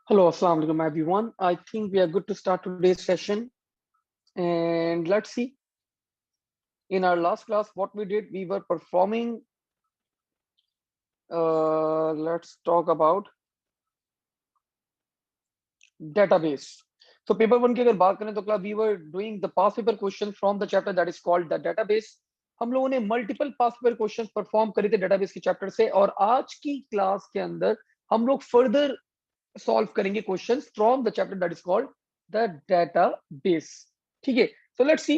Hello, Assalamu alaikum everyone. I think we are good to start today's session. And let's see. In our last class, what we did, we were performing. Let's talk about database. So paper one की अगर बात करें तो class we were doing the past paper question from the chapter that is called the database. हम लोगों ने multiple past paper questions perform करे थे डेटाबेस के चैप्टर से, और आज की क्लास के अंदर हम लोग फर्दर सॉल्व करेंगे questions from the chapter that is called the database. ठीक है, so let's see.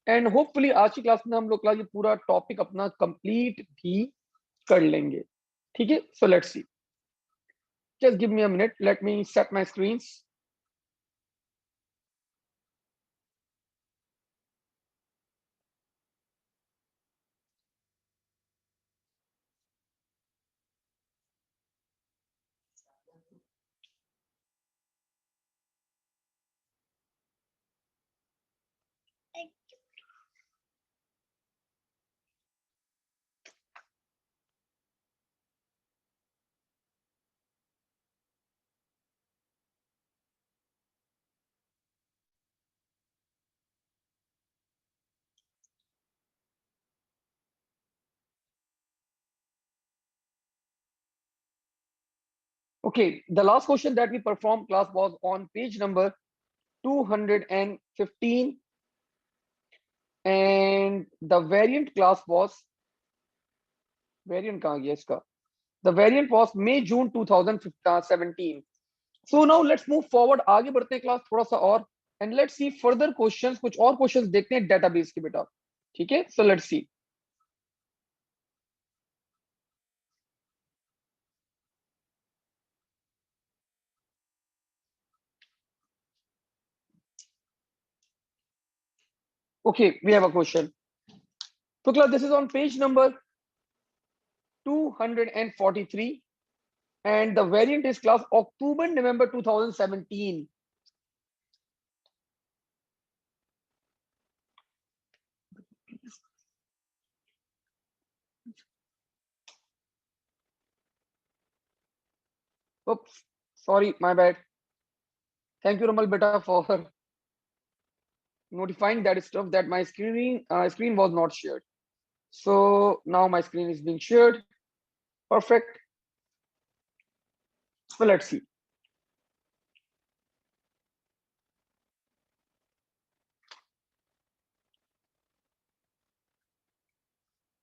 And hopefully आज की क्लास में हम लोग क्लास ये पूरा टॉपिक अपना कंप्लीट भी कर लेंगे. ठीक है, so let's see. Just give me a minute, let me set my screens. Okay, the last question that we performed class was on page number 215, and the variant class was variant कहाँ गया इसका. The variant was May June 2017. So now let's move forward. आगे बढ़ते हैं class थोड़ा सा और, and let's see further questions. कुछ और questions देखते हैं database के बेटा. ठीक है, so let's see. Okay, we have a question. So class, this is on page number 243, and the variant is class October November 2017. Oops, sorry, my bad. Thank you, Ramal beta, for notifying that stuff that my screen was not shared. So now my screen is being shared. Perfect. So let's see.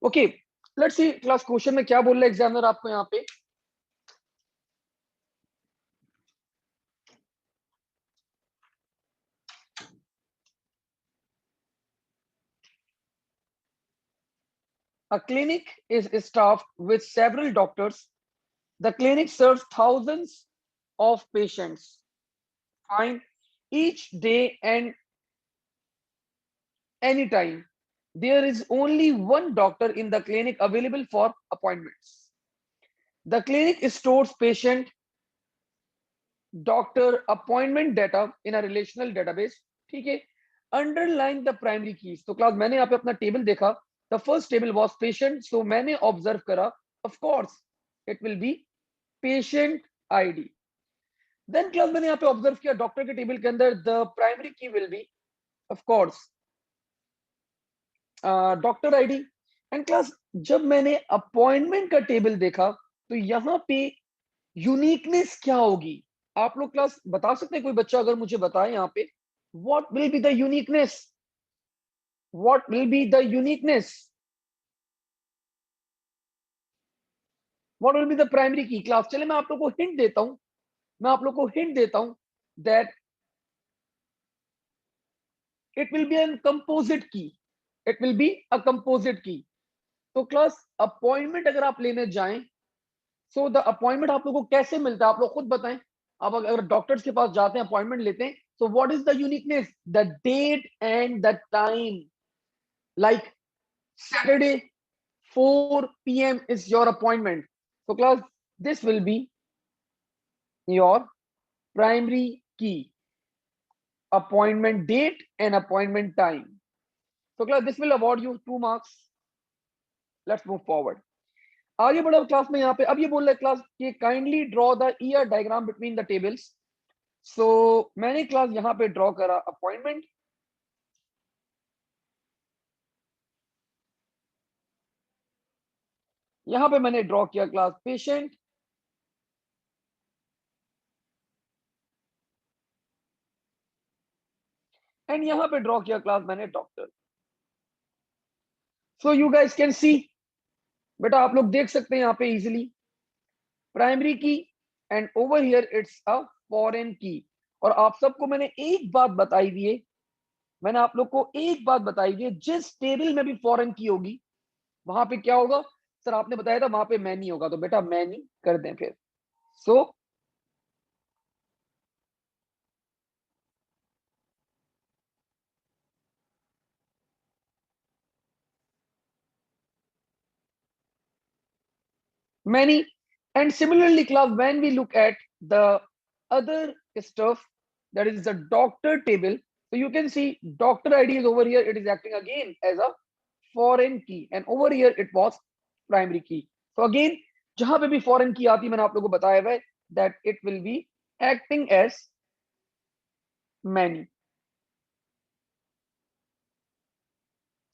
Okay, let's see class question में क्या बोल रहा है examiner आपको यहाँ पे. A clinic is staffed with several doctors. The clinic serves thousands of patients. Fine. Each day and anytime. There is only one doctor in the clinic available for appointments. The clinic stores patient doctor appointment data in a relational database. ठीक है. Underline the primary keys. तो class मैंने यहाँ पे अपना table देखा. The first table was patient, so मैंने observe करा, of course it will be patient ID. Then class मैंने यहाँ पे ऑब्जर्व किया डॉक्टर के टेबल के अंदर the primary key will be of course doctor ID. And class जब मैंने अपॉइंटमेंट का टेबल देखा तो यहाँ पे यूनिकनेस क्या होगी. आप लोग क्लास बता सकते हैं, कोई बच्चा अगर मुझे बताए यहाँ पे what will be the uniqueness, what will be the uniqueness, what will be the primary की. क्लास चले मैं आप लोग को हिंट देता हूं, मैं आप लोग को हिंट देता हूं that it will be an composite key, it will be a composite key. तो क्लास अपॉइंटमेंट अगर आप लेने जाएं, सो द अपॉइंटमेंट आप लोग को कैसे मिलता है आप लोग खुद बताएं. आप अगर डॉक्टर्स के पास जाते हैं अपॉइंटमेंट लेते हैं, so what is the uniqueness, the date and the time. Like Saturday 4 p.m. is your appointment. So class, this will be your primary key, appointment date and appointment time. So class, this will award you 2 marks. Let's move forward. आगे बढ़ो class में. यहाँ पे अब ये बोल रहा है क्लास कि kindly draw the ER diagram between the tables. So मैंने क्लास यहाँ पे ड्रॉ करा अपॉइंटमेंट, यहाँ पे मैंने ड्रॉ किया क्लास पेशेंट, एंड यहाँ पे ड्रॉ किया क्लास मैंने doctor. So you guys can see, बेटा आप लोग देख सकते हैं यहाँ पे easily primary key, and over here it's a foreign की। और आप सबको मैंने एक बात बताई हुई है, मैंने आप लोग को एक बात बताई हुई है, जिस टेबल में भी फॉरेन की होगी वहां पे क्या होगा, सर आपने बताया था वहां पे मैनी होगा, तो बेटा मैनी कर दें फिर। सो many. And similarly class, when we look at the other stuff, that is the doctor table, so you can see doctor id is over here, it is acting again as a foreign key, and over here it was primary key. So again जहां पे भी foreign key आती है मैंने आप लोगों को बताया हुआ है that it will be acting as many.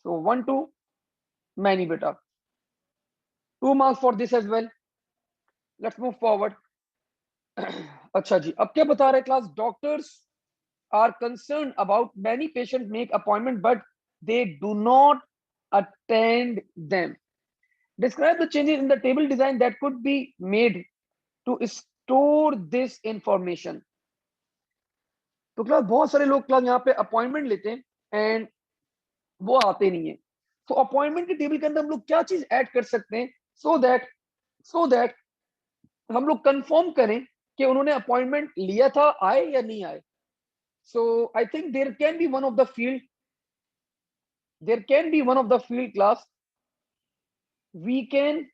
So 1 2 many beta, 2 marks for this as well. Let's move forward. अच्छा जी, अब क्या बता रहे class, doctors are concerned about many patients make appointment but they do not attend them. Describe the changes in the table design that could be made to store this information. तो class बहुत सारे लोग class यहाँ पे appointment लेते हैं and वो आते नहीं है। तो अपॉइंटमेंट के टेबल के अंदर हम लोग क्या चीज ऐड कर सकते हैं सो दैट हम लोग कंफर्म करें कि उन्होंने अपॉइंटमेंट लिया था, आए या नहीं आए। So I think there can be one of the field, there can be one of the field class, we can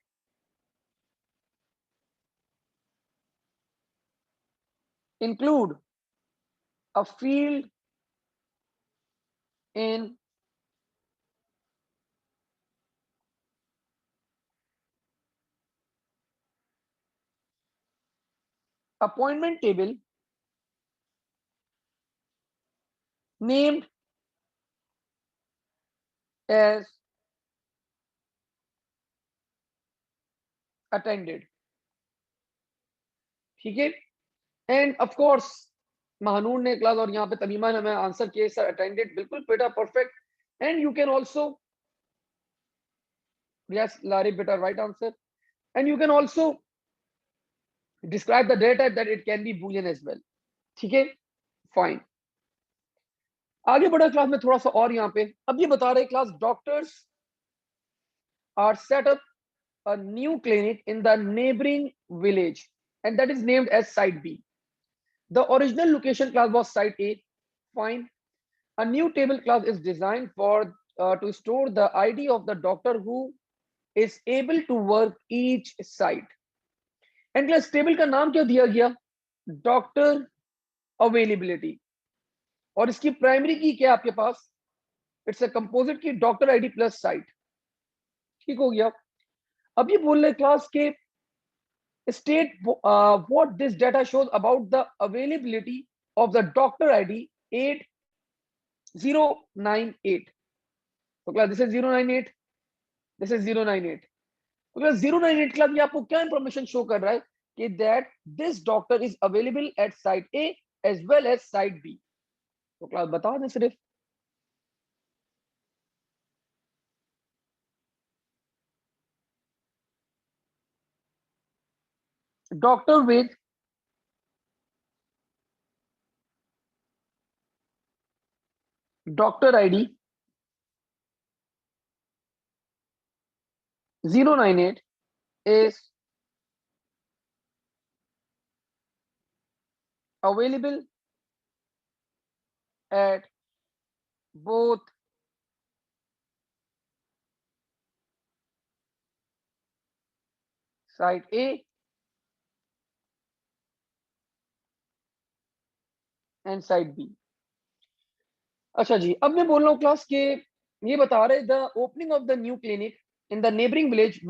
include a field in appointment table named as attended, ठीक है। एंड ऑफ कोर्स महानूर ने class और यहाँ पे तमीमा ने हमें answer किए sir attended, बिल्कुल बेटा perfect. And you can also, yes Lari बेटा right answer, and you can also describe the data that it can be Boolean as well, ठीक है फाइन। आगे बढ़ा क्लास में थोड़ा सा और यहाँ पे, अब ये बता रहे class doctors are set up a new clinic in the neighboring village, and that is named as site B. The original location class was site A. Fine. A new table class is designed for to store the ID of the doctor who is able to work each site. And class table का नाम क्या दिया गया, doctor availability, और इसकी primary key क्या आपके पास, it's a composite की डॉक्टर आईडी प्लस साइट, ठीक हो गया। अब ये बोल रहे क्लास के state what this data shows about the availability of the doctor ID 8098. So class this is 098, this is 098. So class 098 class ये आपको क्या इंफॉर्मेशन शो कर रहा है कि that this doctor is available at site A as well as site B. तो class बता दें सिर्फ doctor with doctor ID 098 is available at both site A and site B. अच्छा जी, अब मैं बोल रहा हूँ क्लास के ये बता रहे the opening of the new clinic in the neighbouring village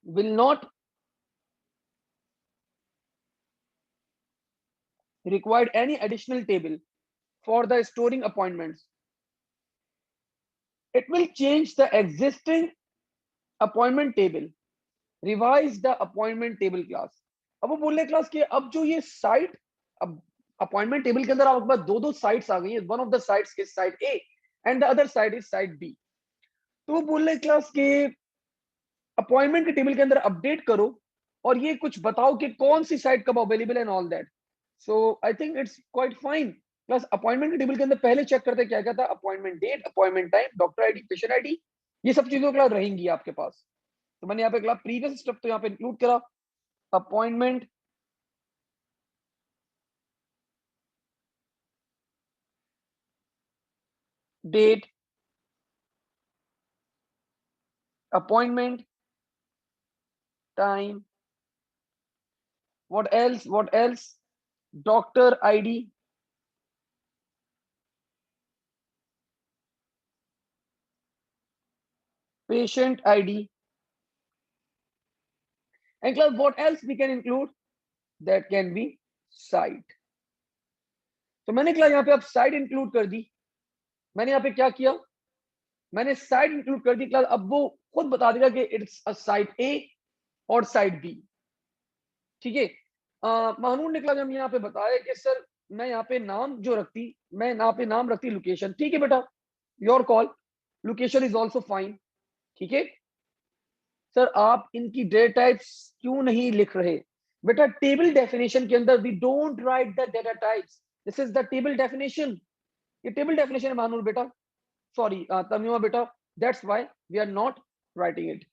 will not required any additional table for the storing appointments, it will change the existing appointment table, revise the appointment table class. अब वो बोल रहे class कि अब जो ये site, अब appointment table के अंदर आपके पास दो दो साइट्स आ गई है, one of the sites is site A and the other side is site B. तो वो बोल रहे क्लास के अपॉइंटमेंट के टेबल के अंदर अपडेट करो और ये कुछ बताओ कि कौन सी साइट कब अवेलेबल है and all that. So I think it's quite fine. Plus appointment के टेबल के अंदर पहले चेक करते क्या क्या था, appointment date, appointment time, doctor ID, patient ID, ये सब चीजों के रहेंगी आपके पास। तो मैंने यहाँ पे क्लास प्रीवियस स्टेप तो यहाँ पे इंक्लूड करा, appointment date, appointment time, what else, doctor ID, patient ID, and class what else we can include, that can be site। तो मैंने क्लास यहाँ पे अब साइट इंक्लूड कर दी। मैंने यहाँ पे क्या किया, मैंने साइट इंक्लूड कर दी क्लास। अब वो खुद बता देगा कि इट्स अ साइट ए और साइट बी। ठीक है। महानूर ने क्लास हम यहाँ पे बताया कि सर मैं यहाँ पे नाम जो रखती, मैं यहाँ पे नाम रखती लोकेशन। ठीक है बेटा, your call, location is also fine. ठीक है सर, आप इनकी डेटा टाइप्स क्यों नहीं लिख रहे? बेटा टेबल डेफिनेशन के अंदर we don't write the data types, this is the table definition. ये टेबल डेफिनेशन है महानूर बेटा, सॉरी तमीमा बेटा, that's why we are not writing it.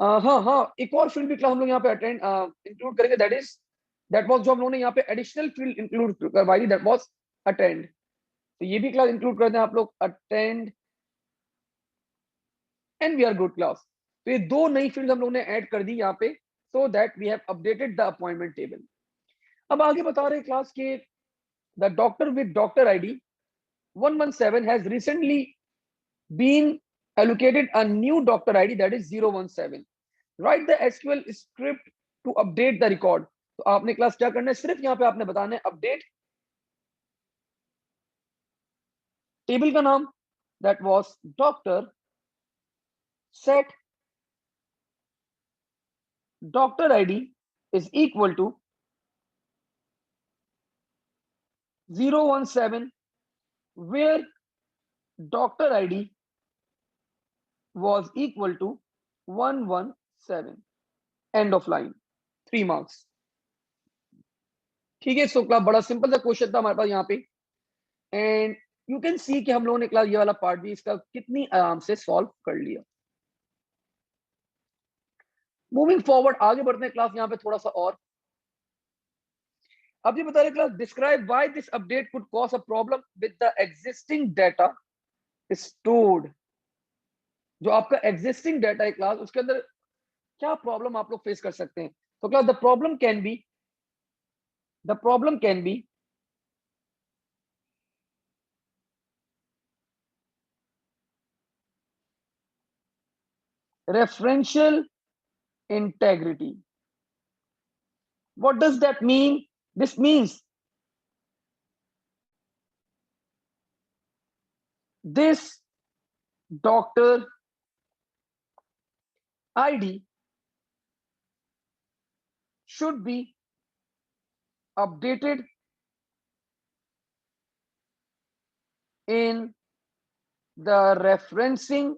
हाँ हाँ, एक और फील्ड भी क्लास हम लोग यहाँ पे अटेंड इंक्लूड करेंगे, दैट वाज जो हम लोगों ने यहाँ पे एडिशनल फील्ड इंक्लूड करवाई थी, दैट वाज अटेंड। तो ये भी क्लास इंक्लूड कर दें आप लोग, attend and we are good class. तो ये दो नई फील्ड हम लोगों ने ऐड कर दी यहाँ पे, so that we have updated the appointment table. अब आगे बता रहे क्लास के the doctor with doctor ID 117 has recently been allocated a new doctor ID, that is 017। write the SQL script to update the record। तो आपने class क्या करना है, सिर्फ यहाँ पे आपने बताना है अपडेट टेबल का नाम, that was doctor, set doctor ID is equal to 017 where doctor ID was equal to 117, end of line, 3 marks। ठीक है, सो क्लास बड़ा सिंपल सा क्वेश्चन था हमारे पास यहाँ पे, एंड यू कैन सी कि हम लोगों ने क्लास ये वाला पार्ट भी इसका कितनी आराम से सॉल्व कर लिया। मूविंग फॉरवर्ड आगे बढ़ते हैं क्लास यहाँ पे थोड़ा सा और। अब ये बता रहे class, describe why this update could cause a problem with the existing data stored. जो आपका एग्जिस्टिंग डाटा है क्लास, उसके अंदर क्या प्रॉब्लम आप लोग फेस कर सकते हैं? तो class the problem can be referential integrity। what does that mean? This means this doctor ID should be updated in the referencing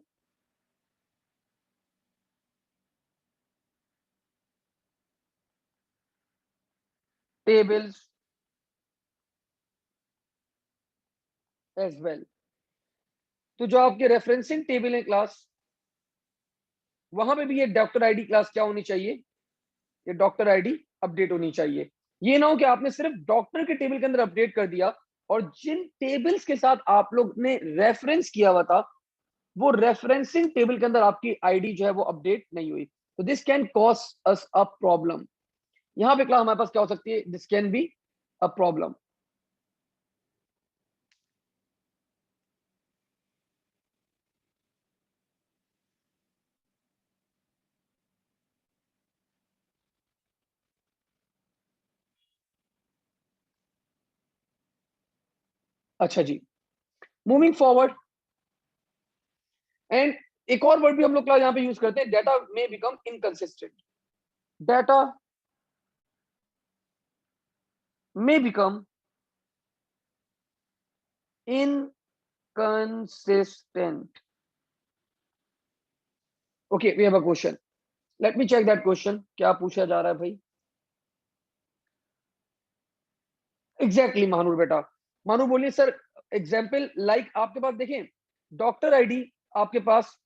tables as well। तो जो आपके रेफरेंसिंग टेबल है क्लास, वहां पे भी ये डॉक्टर आईडी क्लास क्या होनी चाहिए, ये डॉक्टर आईडी अपडेट होनी चाहिए। ये ना हो कि आपने सिर्फ डॉक्टर के टेबल के अंदर अपडेट कर दिया और जिन टेबल्स के साथ आप लोग ने रेफरेंस किया हुआ था, वो रेफरेंसिंग टेबल के अंदर आपकी आईडी जो है वो अपडेट नहीं हुई। तो this can cause us a problem. यहां पे क्लास हमारे पास क्या हो सकती है, this can be a problem. अच्छा जी, मूविंग फॉरवर्ड। एंड एक और वर्ड भी हम लोग क्लास यहाँ पे यूज करते हैं, डेटा में बिकम इनकंसिस्टेंट। डेटा में become inconsistent. Okay, we have a question, let me check that question, क्या पूछा जा रहा है भाई। एग्जैक्टली महानूर बेटा, मानू बोलिए सर। एग्जाम्पल लाइक आपके पास देखें, डॉक्टर आईडी आपके पास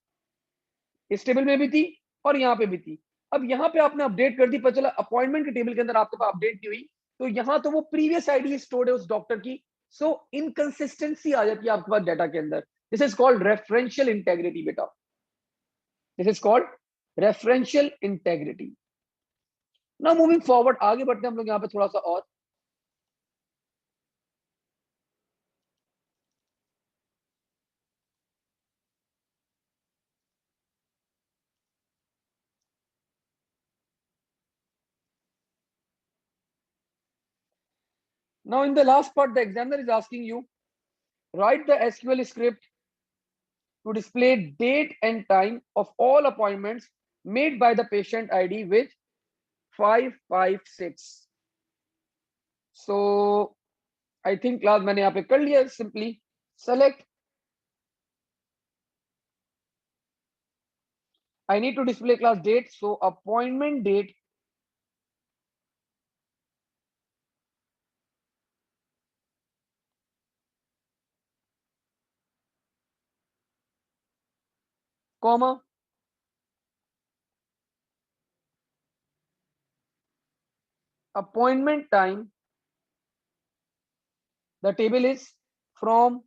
इस टेबल में भी थी और यहाँ पे भी थी। अब यहाँ पे आपने अपडेट कर दी, पता चला अपॉइंटमेंट के टेबल के अंदर आपके पास अपडेट नहीं हुई, तो यहाँ तो वो प्रीवियस आईडी स्टोर्ड है उस डॉक्टर की। सो इनकंसिस्टेंसी आ जाती है आपके पास डाटा के अंदर। This is called referential integrity बेटा, this is called referential integrity. Now moving forward, आगे बढ़ते हैं हम लोग यहाँ पे थोड़ा सा और। Now in the last part, the examiner is asking you, write the SQL script to display date and time of all appointments made by the patient ID with 556. So I think class मैंने यहाँ पे कर लिया, simply select, I need to display class date, so appointment date comma appointment time, the table is from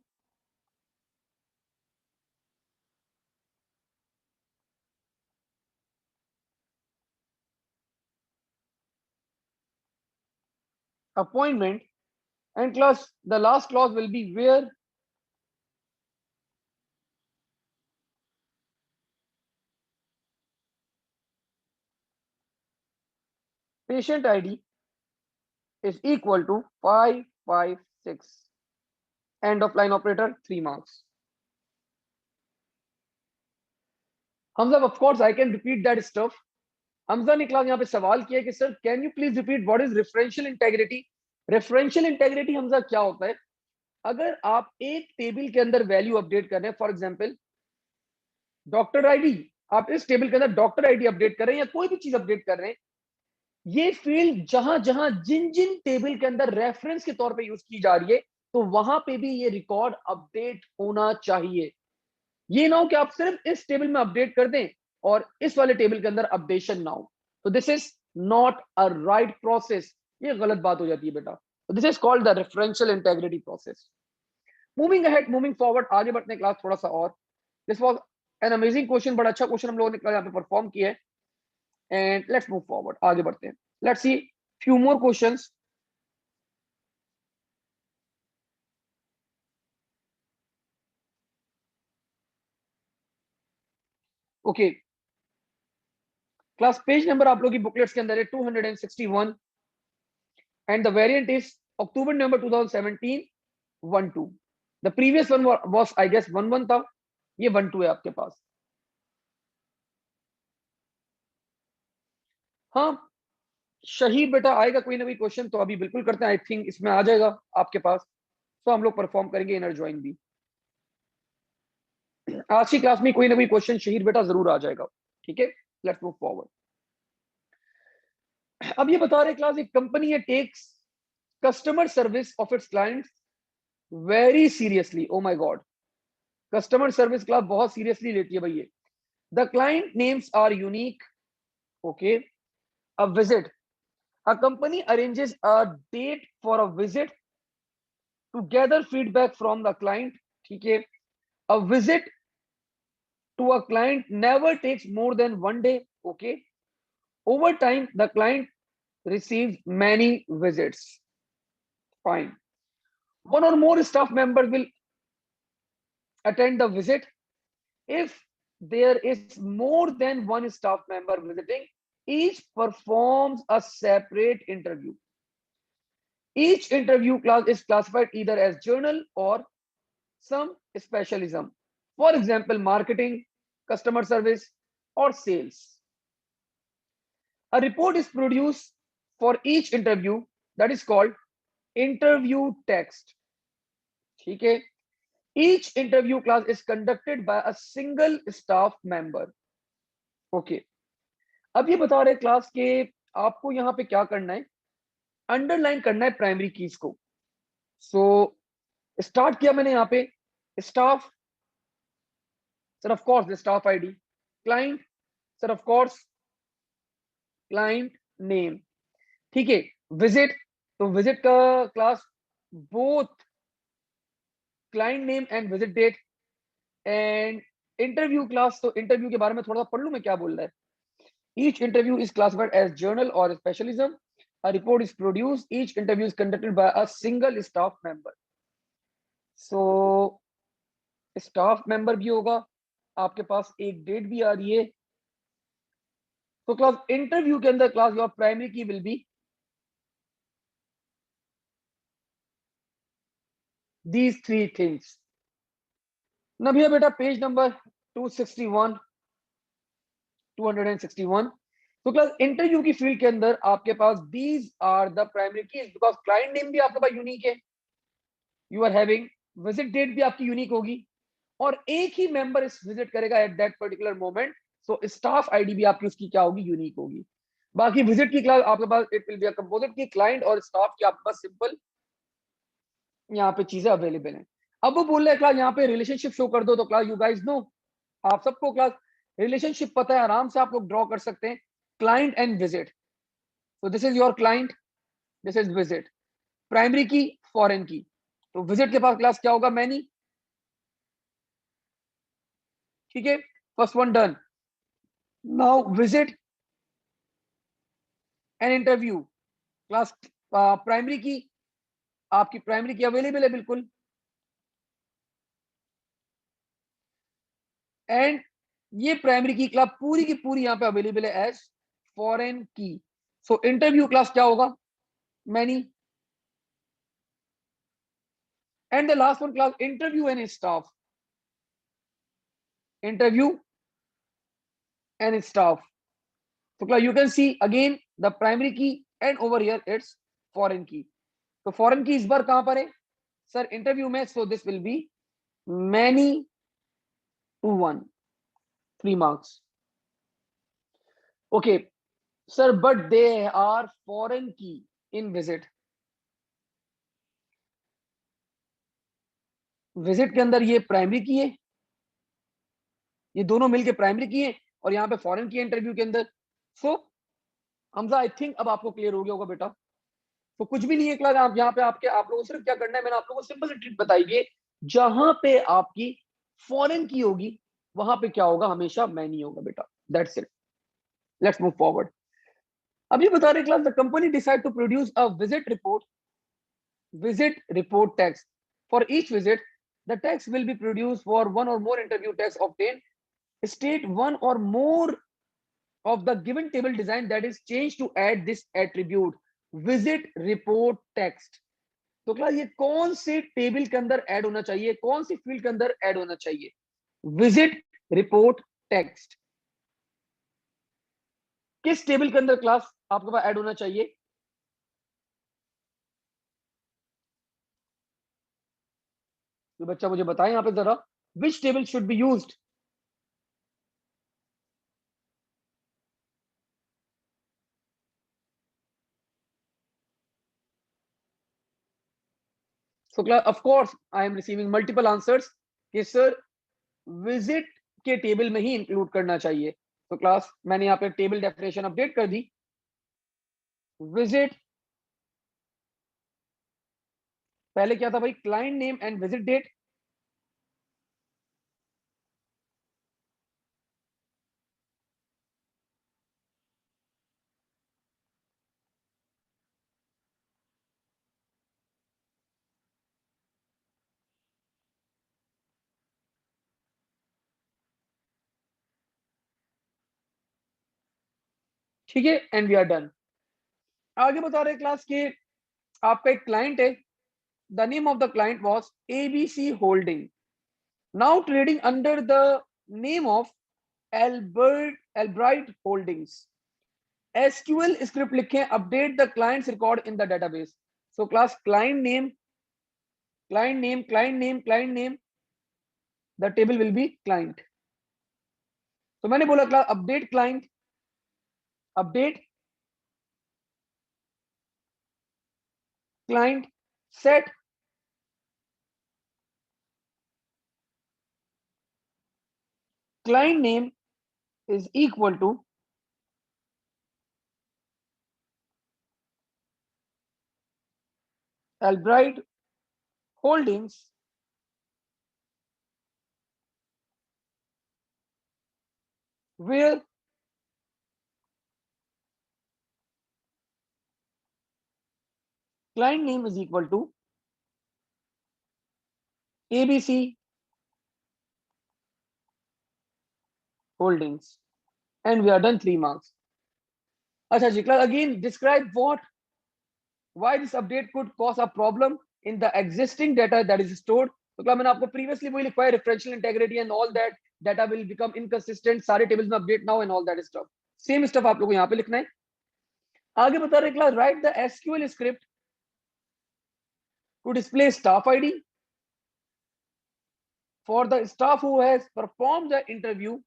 appointment, and class the last clause will be where patient ID is equal to 556, end of line operator 3 marks. Hamza, of course I can repeat that stuff. Hamza ने class यहाँ पे सवाल किया कि sir can you please repeat what is referential integrity. Referential integrity Hamza क्या होता है, अगर आप एक टेबल के अंदर वैल्यू अपडेट कर रहे हैं, फॉर एग्जांपल डॉक्टर आईडी, आप इस टेबल के अंदर डॉक्टर आईडी अपडेट कर रहे हैं या कोई भी चीज अपडेट कर रहे हैं, ये फील्ड जहां जहां जिन जिन टेबल के अंदर रेफरेंस के तौर पे यूज की जा रही है, तो वहां पे भी ये रिकॉर्ड अपडेट होना चाहिए। ये ना हो कि आप सिर्फ इस टेबल में अपडेट कर दें और इस वाले टेबल के अंदर अपडेशन ना हो, तो this is not a right process, ये गलत बात हो जाती है बेटा। तो this is called the referential integrity process. Moving ahead, moving forward, आगे बढ़ते हैं क्लास थोड़ा सा और। This was an amazing question, बड़ा अच्छा क्वेश्चन हम लोगों ने यहाँ पे परफॉर्म किया है। एंड लेट्स मूव फॉरवर्ड, आगे बढ़ते हैं। Let's see few more questions. Okay class, page number आप लोग की बुकलेट्स के अंदर है 261 and the variant is October November 2017 1-2. The previous one was I guess 1-1 था, ये 1-2 है आपके पास। हाँ शहीद बेटा, आएगा कोई ना कोई क्वेश्चन तो अभी बिल्कुल करते हैं, आई थिंक इसमें आ जाएगा आपके पास, तो हम लोग परफॉर्म करेंगे इनर ज्वाइन भी। आज की क्लास में कोई ना कोई क्वेश्चन शहीद बेटा जरूर आ जाएगा, ठीक है। Let's move forward. अब ये बता रहे क्लास, एक कंपनी है takes customer service of its clients very seriously. Oh my god, customer service class बहुत सीरियसली लेती है भैया। The client names are unique, okay. A visit, a company arranges a date for a visit to gather feedback from the client, ठीक है। a visit to a client never takes more than 1 day, okay। over time the client receives many visits, fine। one or more staff members will attend the visit. If there is more than one staff member visiting, each performs a separate interview. Each interview class is classified either as journal or some specialism. For example, marketing, customer service, or sales. A report is produced for each interview that is called interview text. ठीक है? Each interview class is conducted by a single staff member. Okay. अब ये बता रहे class के आपको यहाँ पे क्या करना है, अंडरलाइन करना है प्राइमरी कीज को. सो स्टार्ट किया मैंने यहाँ पे staff, sir of course the staff ID, client, sir of course client name. ठीक है. विजिट, तो विजिट का class both client name and visit date. And interview class, तो इंटरव्यू के बारे में थोड़ा सा पढ़ लूं मैं क्या बोल रहा है. Each interview is classified as journal or specialism. A report is produced. Each interview is conducted by a single staff member. So staff member भी होगा, आपके पास एक डेट भी आ रही है. तो क्लास इंटरव्यू के अंदर क्लास योर प्राइमरी की will be these three things. ना भैया बेटा पेज नंबर 261 261. तो क्लास इंटरव्यू की फील्ड के अंदर आपके पास these are the primary keys, because client name भी आपके पास यूनिक है, you are having visit date भी आपकी यूनिक होगी, और एक ही मेंबर इस विजिट करेगा at that particular moment. So staff ID भी आपकी उसकी क्या होगी, यूनिक होगी. बाकी विजिट की क्लास आपके पास it will be a composite key, client और स्टाफ की आपके पास सिंपल यहाँ पे चीजें अवेलेबल हैं. अब वो बोल रहे हैं क्लास यहाँ पे रिलेशनशिप शो कर दो, तो क्लास यू गाइस नो, आप सबको क्लास रिलेशनशिप पता है, आराम से आप लोग ड्रॉ कर सकते हैं. क्लाइंट एंड विजिट, तो this is your client, this is visit. Primary की, फॉरेन की, तो विजिट के पास क्लास क्या होगा, मैनी. ठीक है, first one done. Now visit and interview class primary की, आपकी प्राइमरी की अवेलेबल है बिल्कुल. एंड ये प्राइमरी की क्लास पूरी की पूरी यहाँ पे अवेलेबल है एज फॉरेन की. सो इंटरव्यू क्लास क्या होगा, many. And the last one class interview and staff, interview and staff. तो class you can see again the primary key and over here it's foreign key. तो foreign की इस बार कहां पर है सर, इंटरव्यू में. So this will be many to 1, 3 marks. Okay sir, but they are foreign key in visit. Visit के अंदर ये प्राइमरी की है, ये दोनों मिलके प्राइमरी की है, और यहाँ पे फॉरेन की इंटरव्यू के अंदर. सो हमजा आई थिंक अब आपको क्लियर हो गया होगा बेटा. तो कुछ भी नहीं है क्लास, आप यहाँ पे आप लोगों को सिर्फ क्या करना है, मैंने आप लोगों को सिंपल सी ट्रिक बताई है. जहां पे आपकी फॉरेन की होगी वहां पे क्या होगा, हमेशा मैनी होगा बेटा. That's it. Let's move forward. अभी बता रहे class, the company decide to produce a visit report text for each visit. The text will be produced for one or more interview text obtained. State one or more of the given table design that is changed to add this attribute visit report text. तो class ये कौन से table के अंदर add होना चाहिए, कौन सी field के अंदर ऐड होना चाहिए, विजिट रिपोर्ट टेक्स्ट. किस टेबल के अंदर क्लास आपके पास ऐड होना चाहिए, तो बच्चा मुझे बताएं यहाँ पे जरा, which table should be used. So class, of course, I am receiving multiple answers कि सर विजिट के टेबल में ही इंक्लूड करना चाहिए. तो क्लास मैंने यहाँ पे टेबल डेफिनेशन अपडेट कर दी. विजिट पहले क्या था भाई, client name and visit date. ठीक है, एंड वी आर डन. आगे बता रहे क्लास के आपका एक क्लाइंट है, the name of the client was ABC holding, now trading under the name of Albright holdings. SQL script लिखें, update the clients record in the database. So class client name, client name, client name, client name, the table will be client. तो मैंने बोला class update client, update client, set client name is equal to Albright Holdings where client name is equal to ABC Holdings, and we are done 3 marks. अच्छा जी, class again describe what, why this update could cause a problem in the existing data that is stored. तो क्या मैंने आपको previously वही लिखवाया, referential integrity and all that, data will become inconsistent, सारे tables में update now and all that stuff. Same stuff आप लोगों को यहाँ पे लिखना है। आगे बता रहे class, write the SQL script to display staff ID for the staff who has performed the interview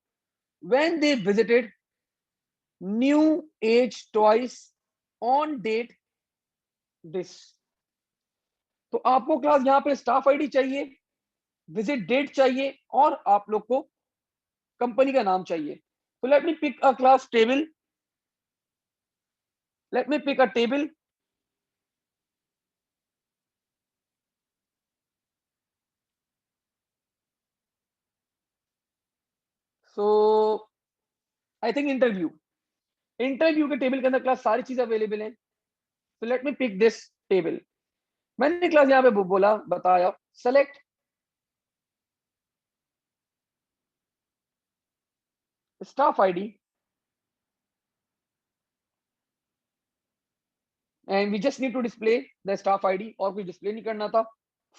when they visited new age twice on date this। तो आपको क्लास यहाँ पे स्टाफ आईडी चाहिए, विजिट डेट चाहिए, और आप लोग को कंपनी का नाम चाहिए। तो let me pick a class table, let me pick a table. So I think interview, interview के टेबल के अंदर क्लास सारी चीज अवेलेबल है। तो let me pick this table. मैंने क्लास यहाँ पे बोला, बताया, select staff ID and we just need to display the staff ID, और कुछ डिस्प्ले नहीं करना था।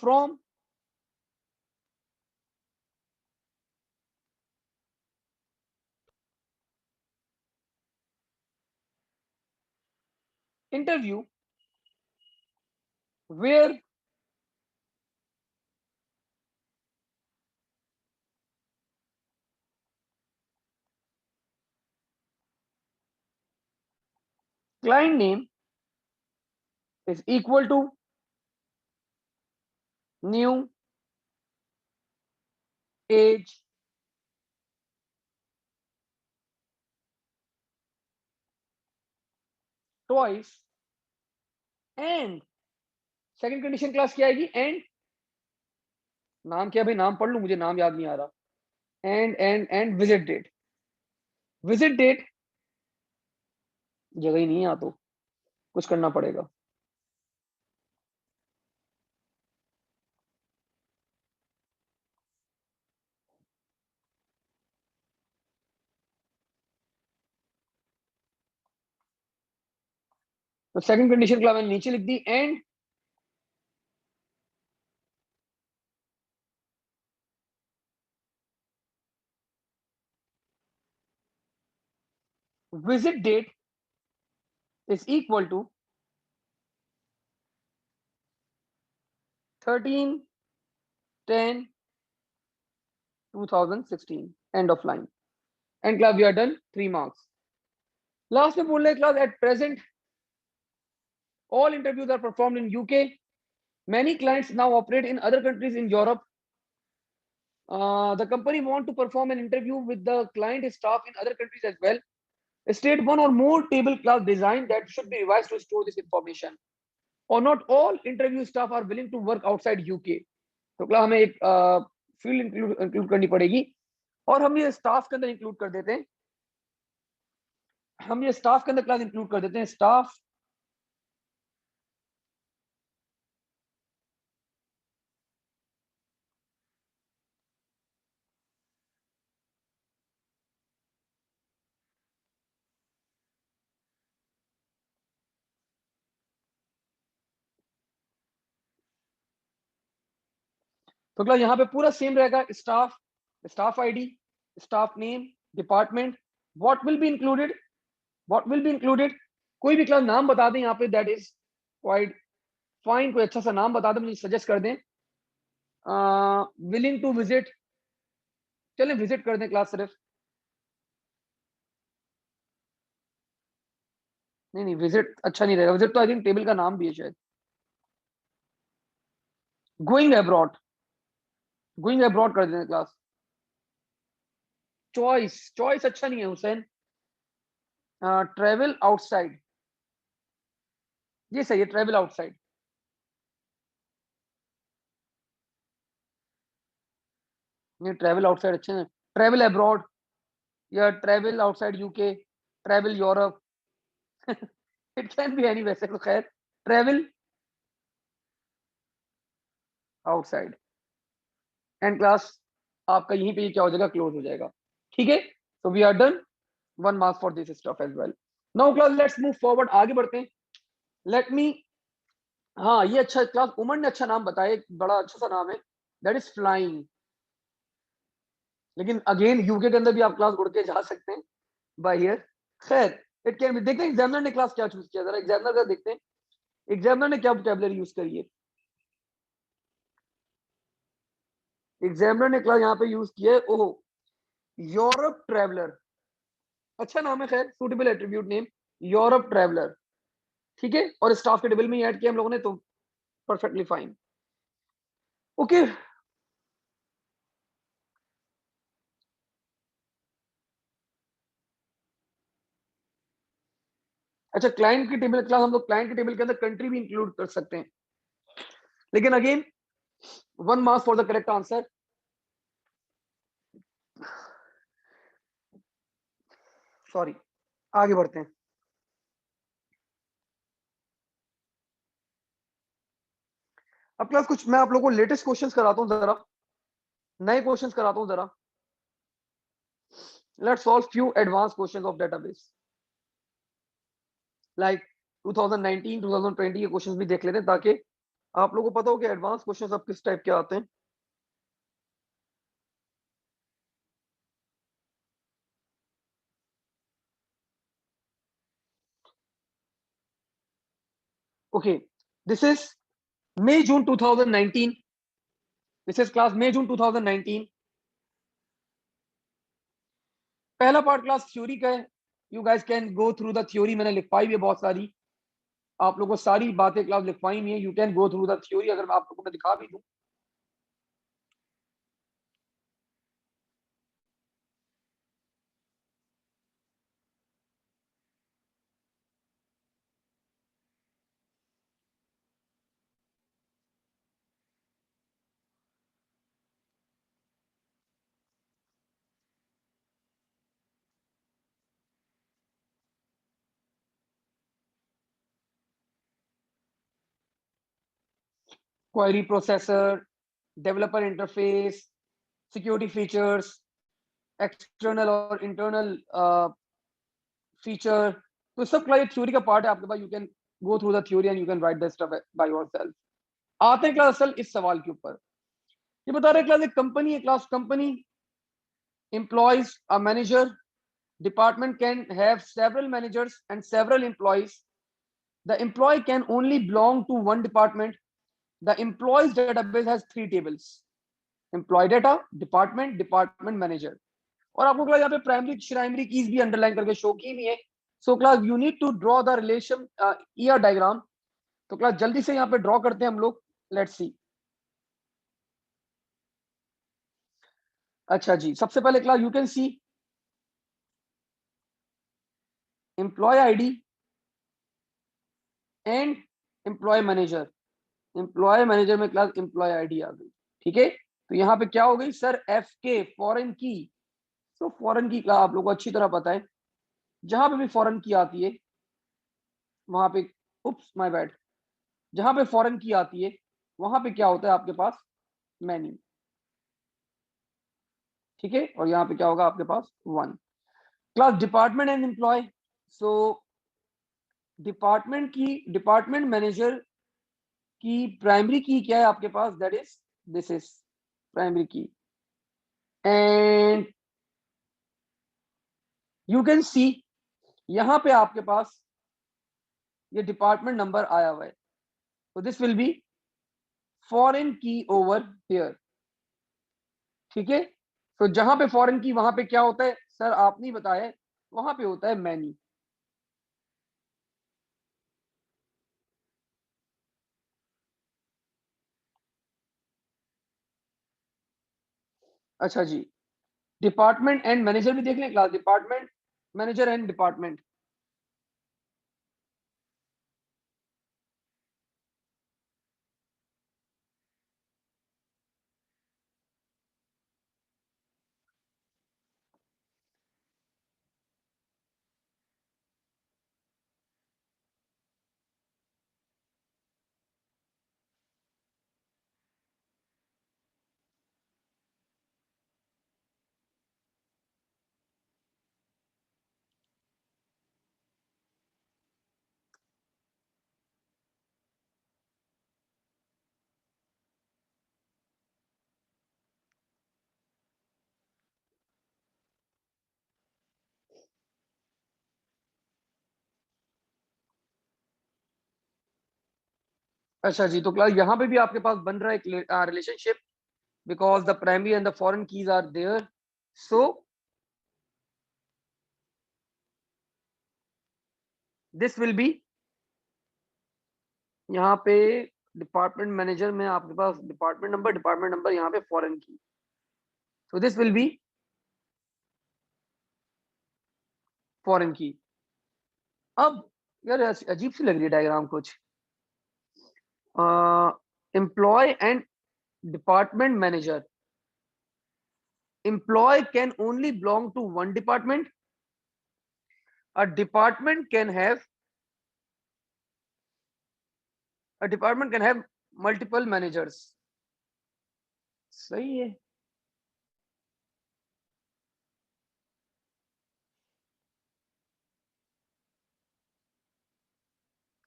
From interview where client name is equal to new age twice, and second condition class क्या आएगी, एंड नाम क्या भाई, नाम पढ़ लू, मुझे नाम याद नहीं आ रहा। And visit date, visit date जगह ही नहीं है यहाँ, तो कुछ करना पड़ेगा। तो सेकंड कंडीशन क्लास मैंने नीचे लिख दी, and visit date is equal to 13/10/2016, end of line. And class we are done 3 marks. Last में बोल रहे class, at present all interviews are performed in UK. Many clients now operate in other countries in Europe. The company want to perform an interview with the client staff in other countries as well. State one or more table class design that should be revised to store this information. Or not all interview staff are willing to work outside UK. तो class हमें एक field include करनी पड़ेगी, और हम ये staff के अंदर इंक्लूड कर देते हैं, हम ये स्टाफ के अंदर क्लास इंक्लूड कर देते हैं, स्टाफ तो क्लास यहाँ पे पूरा सेम रहेगा, staff, staff ID, staff name, department, what will be included, what will be included, कोई भी क्लास नाम बता दें यहाँ पे, दैट इज क्वाइट फाइन, कोई अच्छा सा नाम बता दें, मुझे सजेस्ट कर दें। विलिंग टू विजिट, चलें विजिट कर दें क्लास सिर्फ, नहीं नहीं विजिट अच्छा नहीं रहेगा, विजिट तो आई थिंक टेबल का नाम भी है शायद। गोइंग अब्रॉड, गोइंग अब्रॉड कर दें क्लास। चॉइस, चॉइस अच्छा नहीं है हुसैन, ट्रेवल आउटसाइड, ये सही है, ट्रेवल आउटसाइड। ये ट्रेवल आउटसाइड अच्छे हैं, ट्रेवल अब्रॉड या travel outside UK, travel Europe, it can be any, वैसे तो खैर ट्रेवल आउटसाइड एंड क्लास आपका यहीं पे क्या हो जाएगा, क्लोज हो जाएगा। ठीक है, so we are done, 1 marks for this stuff as well. Now class let's move forward, आगे बढ़ते हैं। लेट मी, हाँ ये अच्छा क्लास, उमर ने अच्छा नाम बताया, एक बड़ा अच्छा सा नाम है, दैट इज फ्लाइंग। लेकिन अगेन यूके के अंदर भी आप क्लास उड़ के जा सकते हैं बाय ईयर, खैर इट कैन बी। देखते हैं एग्जामिनर ने क्लास क्या चूज किया, जरा एग्जामिनर का देखते हैं, एग्जामिनर ने क्या वोकैबुलरी यूज करी है। एग्जामिनर ने क्लास यहाँ पे यूज किया है, ओहो, यूरोप ट्रेवलर, अच्छा नाम है, खैर suitable attribute name, Europe traveller. ठीक है, और स्टाफ के टेबल में ऐड किया हम लोगों ने, तो परफेक्टली फाइन। ओके, अच्छा क्लाइंट की टेबल, क्लास हम लोग क्लाइंट के टेबल के अंदर कंट्री भी इंक्लूड कर सकते हैं, लेकिन again 1 marks for the correct answer. Sorry, आगे बढ़ते हैं। अब क्लास कुछ मैं आप लोगों को लेटेस्ट क्वेश्चंस कराता हूँ जरा, नए क्वेश्चंस कराता हूँ जरा। Let's solve few advance questions of database, like 2019 2020 के क्वेश्चंस भी देख लेते हैं, ताकि आप लोगों को पता हो कि एडवांस क्वेश्चंस अब किस टाइप के आते हैं। Okay, this is May June 2019, this is class May June 2019। पहला पार्ट क्लास थ्योरी का है, you guys can go through the theory, मैंने लिखवाई भी है बहुत सारी, आप लोगों को सारी बातें क्लास लिखवाई हुई है, you can go through the theory, अगर मैं आप लोगों को दिखा भी दूं। Query processor, developer interface, security features, external और इंटरनल फीचर, तो सब क्लास थ्योरी का पार्ट है आपके पास, you can go through the theory and you can write the stuff by yourself. आते हैं क्लास असल इस सवाल के ऊपर, ये बता रहे क्लास एक कंपनी है, class company employs a manager, department can have several managers and several employees, the employee can only belong to one department, the employees database has 3 tables, employee data, department, department manager। और आपको class यहाँ पे primary primary keys भी underline करके show की हुई है। So class you need to draw the relation ER diagram, तो क्लास जल्दी से यहाँ पे ड्रॉ करते हैं हम लोग, लेट्स सी। अच्छा जी, सबसे पहले class you can see employee ID and employee manager, employee manager में क्लास एम्प्लॉय आईडी आ गई। ठीक है, तो यहाँ पे क्या हो गई सर, एफ के फॉरेन की, तो फॉरेन की क्लास आप लोगों को अच्छी तरह पता है, जहां पे भी फॉरेन की आती है वहां पे, उप्स माय बैड, जहां पे फॉरेन की आती है वहां पे क्या होता है आपके पास, मेन्यू। ठीक है, और यहाँ पे क्या होगा आपके पास 1। Class department and employee, so department key, department manager की प्राइमरी की क्या है आपके पास, that is this is primary key, and you can see यहां पे आपके पास ये डिपार्टमेंट नंबर आया हुआ है, तो दिस विल बी फॉरेन की ओवर हियर। ठीक है, तो जहां पे फॉरेन की वहां पे क्या होता है सर, आप नहीं बताए, वहां पे होता है मैनी। अच्छा जी, डिपार्टमेंट एंड मैनेजर भी देख लें class, department manager and department. अच्छा जी, तो क्लास यहाँ पे भी आपके पास बन रहा है एक relationship, because the primary and the foreign keys are there, so this will be, यहाँ पे डिपार्टमेंट मैनेजर में आपके पास डिपार्टमेंट नंबर यहाँ पे फॉरेन की, सो दिस विल बी फॉरेन की। अब यार अजीब सी लग रही है डायग्राम कुछ, employee and department manager, employee can only belong to one department, a department can have multiple managers। सही है।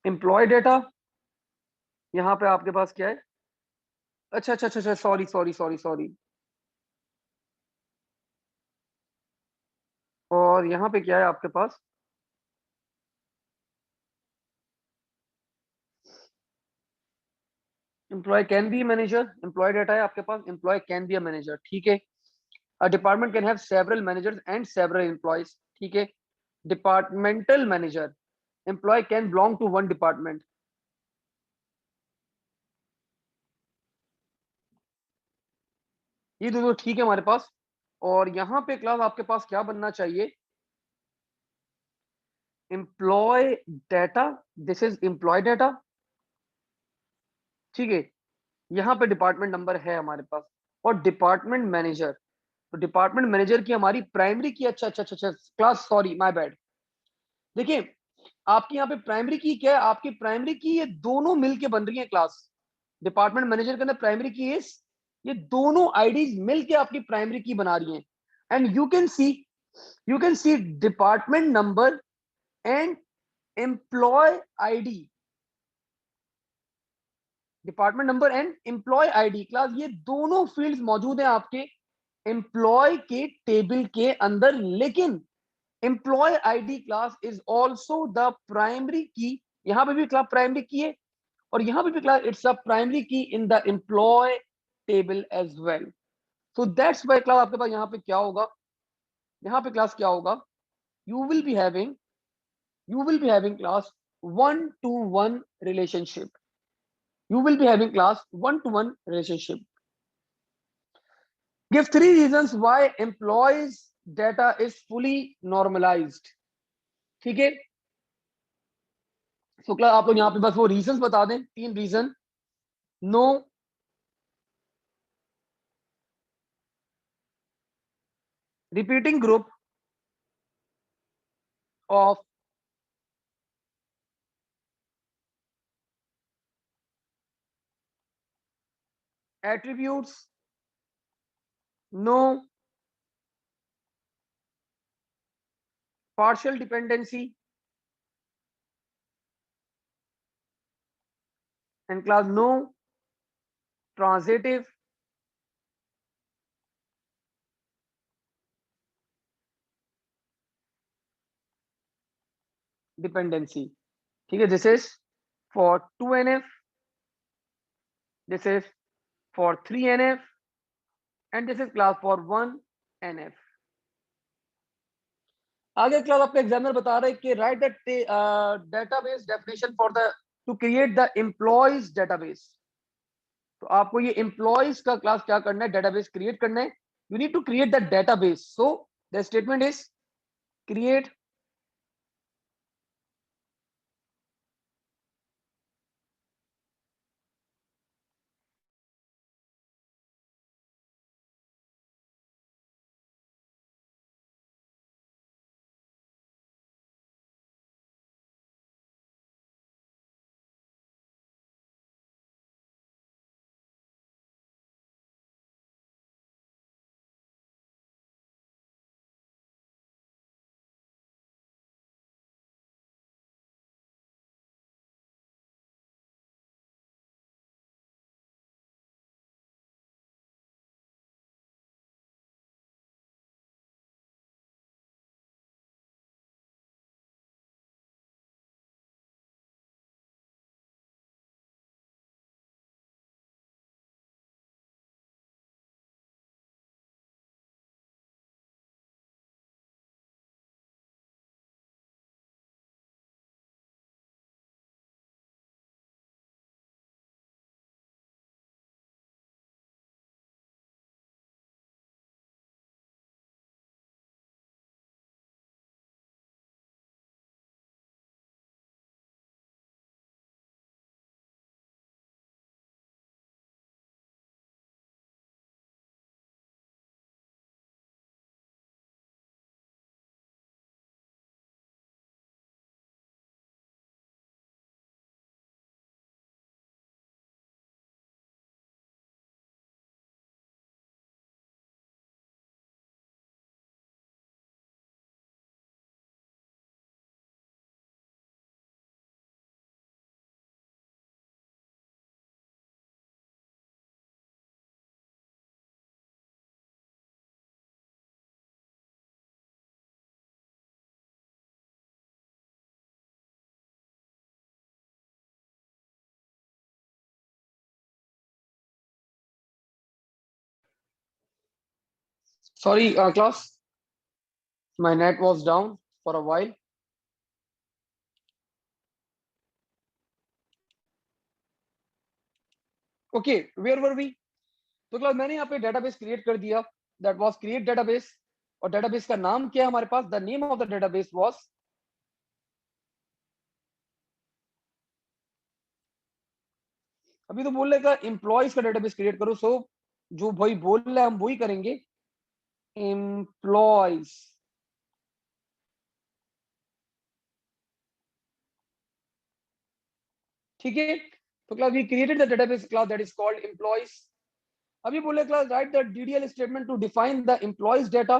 एम्प्लॉय डेटा यहाँ पे आपके पास क्या है, अच्छा अच्छा अच्छा अच्छा, सॉरी सॉरी सॉरी सॉरी, और यहाँ पे क्या है आपके पास, employee can be manager, employee data है आपके पास, employee can be a manager, ठीक है। A department can have several managers and several employees, ठीक है। Departmental manager, employee can belong to one department, ये दोनों ठीक है हमारे पास। और यहाँ पे क्लास आपके पास क्या बनना चाहिए, employee data, this is employee data, ठीक है। यहाँ पे डिपार्टमेंट नंबर है हमारे पास, और डिपार्टमेंट मैनेजर, तो डिपार्टमेंट मैनेजर की हमारी प्राइमरी की, अच्छा अच्छा अच्छा अच्छा क्लास, सॉरी माय बैड। देखिए आपकी यहाँ पे प्राइमरी की क्या है, आपकी प्राइमरी की ये दोनों मिलके बन रही है क्लास, डिपार्टमेंट मैनेजर के अंदर प्राइमरी की इस, ये दोनों आईडीज मिलके आपकी प्राइमरी की बना रही हैं। And you can see department number and employee ID, department number and employee ID class, ये दोनों फील्ड्स मौजूद हैं आपके एम्प्लॉय के टेबल के अंदर, लेकिन employee ID class is also the primary key, यहां पे भी क्लास प्राइमरी की है, और यहां पे भी class it's a primary key in the employee table as well. So that's why class आपके पास यहाँ पे क्या होगा, यहाँ पे क्लास क्या होगा, you will be having you will be having class one two one relationship, you will be having class one-to-one relationship। Give three reasons why employees data is fully normalized। ठीक है, तो क्लास आप लोग यहाँ पे बस वो रीजंस बता दें, तीन reason. No repeating group of attributes, no partial dependency, and class no transitive dependency. ठीक है, this is for 2NF, this is for 3NF, and this is class for 1NF। आगे क्लास आपका एग्जामिनर बता रहे हैं कि write the database definition for the to create the employees database. तो आपको ये एम्प्लॉयज का क्लास क्या करना है, डेटाबेस क्रिएट करना है। You need to create the database, so the statement is create sorry class, my net was down for a while. Okay, where were we? तो क्लास मैंने यहाँ पे डेटाबेस क्रिएट कर दिया, दैट वाज क्रिएट डेटाबेस। और database का नाम क्या है हमारे पास? The name of the database was, अभी तो बोल रहे का एम्प्लॉयज का डेटाबेस क्रिएट करो, सो जो भाई बोल रहे हैं हम वही करेंगे, एम्प्लॉयज। ठीक है, तो class we created the database class that is called employees. अभी बोले class write the DDL statement to define the employees data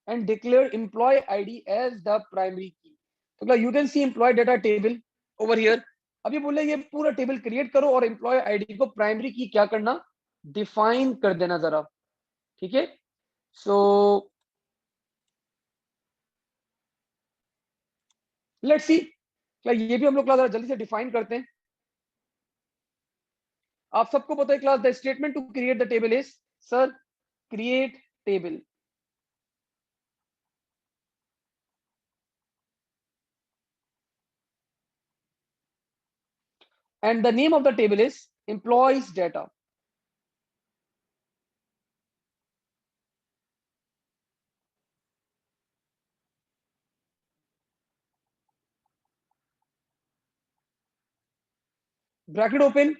and declare employee ID as the primary key। तो क्या, you can see employee data table over here। अभी बोले ये पूरा table create करो और एम्प्लॉय आईडी को प्राइमरी की क्या करना, डिफाइन कर देना जरा। ठीक है, सो लेट्स सी, क्या ये भी हम लोग क्लास जरा जल्दी से डिफाइन करते हैं। आप सबको पता है class the statement to create the table is, sir, create table, and the name of the table is employees data. Bracket open,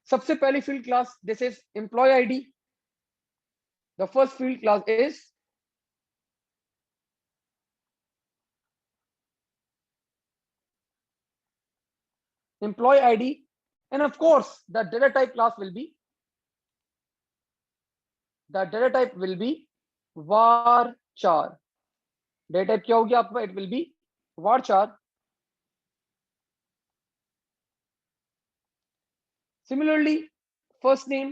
सबसे पहली field class this is employee ID, the first field class is employee ID, and of course the data type class will be, the data type will be varchar। data type क्या होगी आपका, it will be varchar। similarly first name,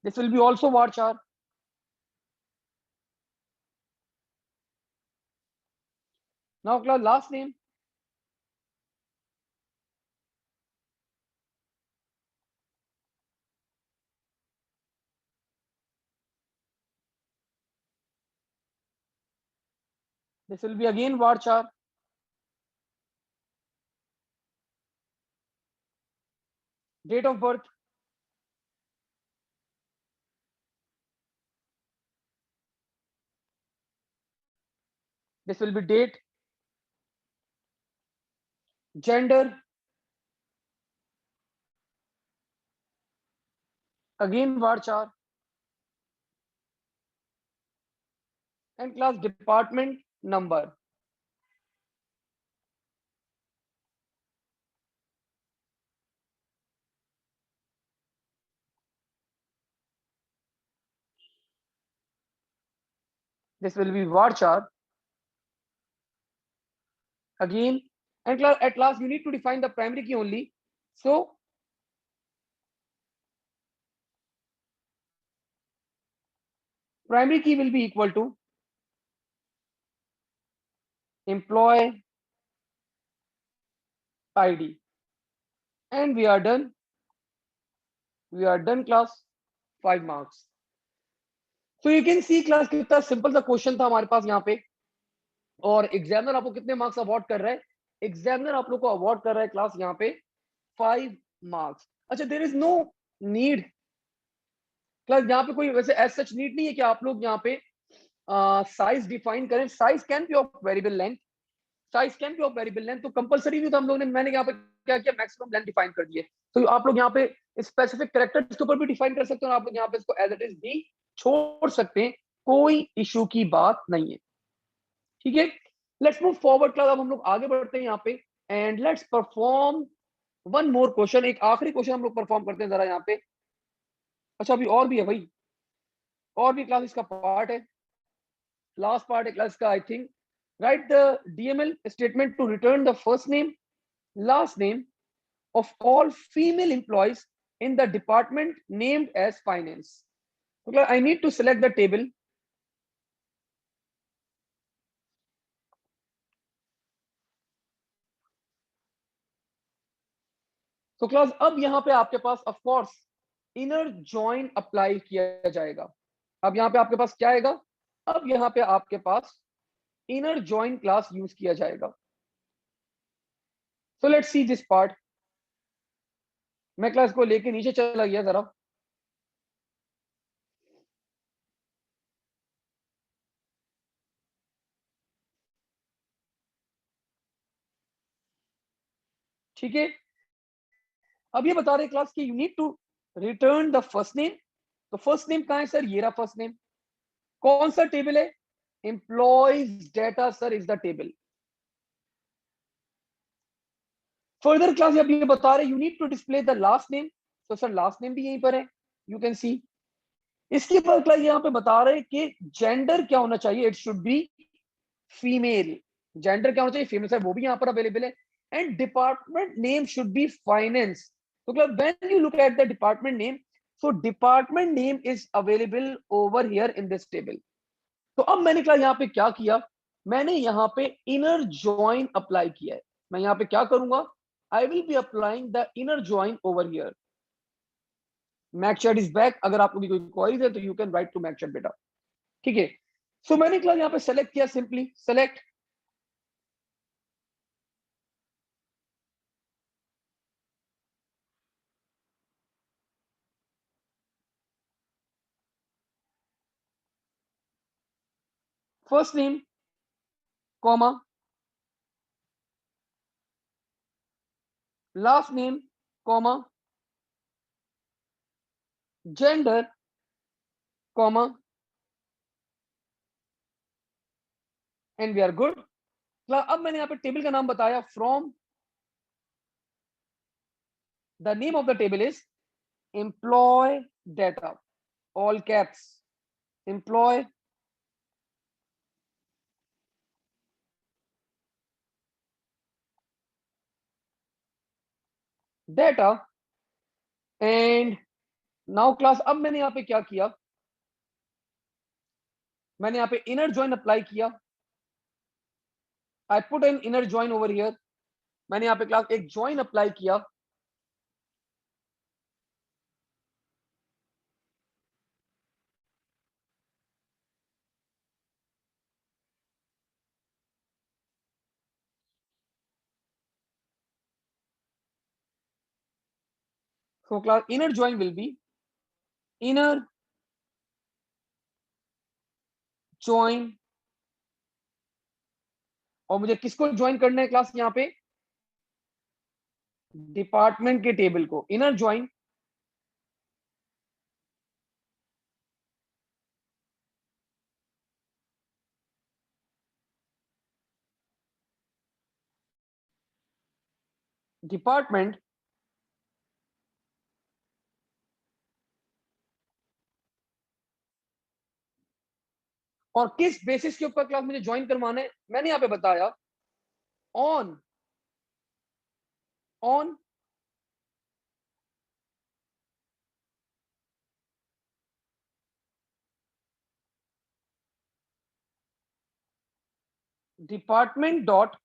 this will be also varchar। Now class last name, this will be again varchar. Date of birth, this will be date. Gender, again varchar. And class department number. This will be varchar again. And class at last you need to define the primary key only. So primary key will be equal to employee ID. And we are done. We are done class. 5 marks. So you can see class कितना simple सा question था हमारे पास यहाँ पे, और examiner आपको कितने marks award कर रहा है? एग्जामिनर आप लोग को अवार्ड कर रहा है क्लास यहाँ पे 5 मार्क्स. अच्छा, there is no need class, यहाँ पे कोई वैसे एज सच नीड नहीं है कि आप लोग यहाँ पे साइज डिफाइन करें. Size can be of variable length, size can be of variable length. तो कंपलसरी नहीं था, हम लोगों ने, मैंने यहाँ पे क्या किया, मैक्सिमम लेंथ डिफाइन कर दिए. तो आप लोग यहाँ पे स्पेसिफिक कैरेक्टर्स के ऊपर भी डिफाइन कर सकते हो, आप लोग यहाँ पे इसको एज इट इज भी छोड़ सकते हैं, कोई इशू की बात नहीं है. ठीक है, लेट्स मूव फॉरवर्ड क्लास. अब हम लोग आगे बढ़ते हैं यहाँ पे, and let's perform one more question. एक आखिरी क्वेश्चन हम लोग परफॉर्म करते हैं जरा यहाँ पे. अच्छा, अभी और भी है भाई, और भी क्लास इसका पार्ट है, लास्ट पार्ट है क्लास का I think. Write the DML statement to return the first name, last name of all female employees in the department named as finance. Okay, I need to select the table. तो class अब यहां पे आपके पास of course inner join apply किया जाएगा. अब यहां पे आपके पास क्या आएगा? अब यहां पे आपके पास इनर जॉइन क्लास यूज किया जाएगा. So let's see this part. मैं क्लास को लेके नीचे चला गया जरा. ठीक है, अब ये बता रहे क्लास कि you need to return the first name. तो फर्स्ट नेम कहां है सर? ये रहा फर्स्ट नेम. कौन सा टेबल है? Employees data sir is the table. Further class अब ये बता रहे you need to display the last name. तो सर लास्ट नेम भी यहीं पर है, यू कैन सी. इसके बाद क्लास यहाँ पे बता रहे कि जेंडर क्या होना चाहिए? It should be female. Gender क्या होना चाहिए? फीमेल. सर वो भी यहाँ पर अवेलेबल है. And department name should be finance. तो class when you look at the department name, so department name is available over here in this table. तो अब मैंने क्लास यहाँ पे क्या किया? मैंने यहाँ पे इनर जॉइन अप्लाई किया है. मैं यहाँ पे क्या करूंगा? I will be applying the inner join over here. Mac chat is back. अगर आप लोगों की कोई क्वेरीज है तो you can write to mac chat बेटा. ठीक है, सो मैंने क्लास यहाँ पे सेलेक्ट किया, simply select. First name comma, last name comma, gender comma, and we are good. अब मैंने यहाँ पे टेबल का नाम बताया, from the name of the table is employee data, all caps, employee data. And now class अब मैंने यहाँ पे क्या किया? मैंने यहाँ पे इनर जॉइन अप्लाई किया. I put an inner join over here, मैंने यहाँ पे क्लास एक ज्वाइन अप्लाई किया। So class inner join will be inner join, और मुझे किसको ज्वाइन करना है क्लास यहाँ पे, डिपार्टमेंट के टेबल को। इनर ज्वाइन डिपार्टमेंट और किस बेसिस के ऊपर क्लास मुझे ज्वाइन करवाना है, मैंने यहाँ पे बताया on on department dot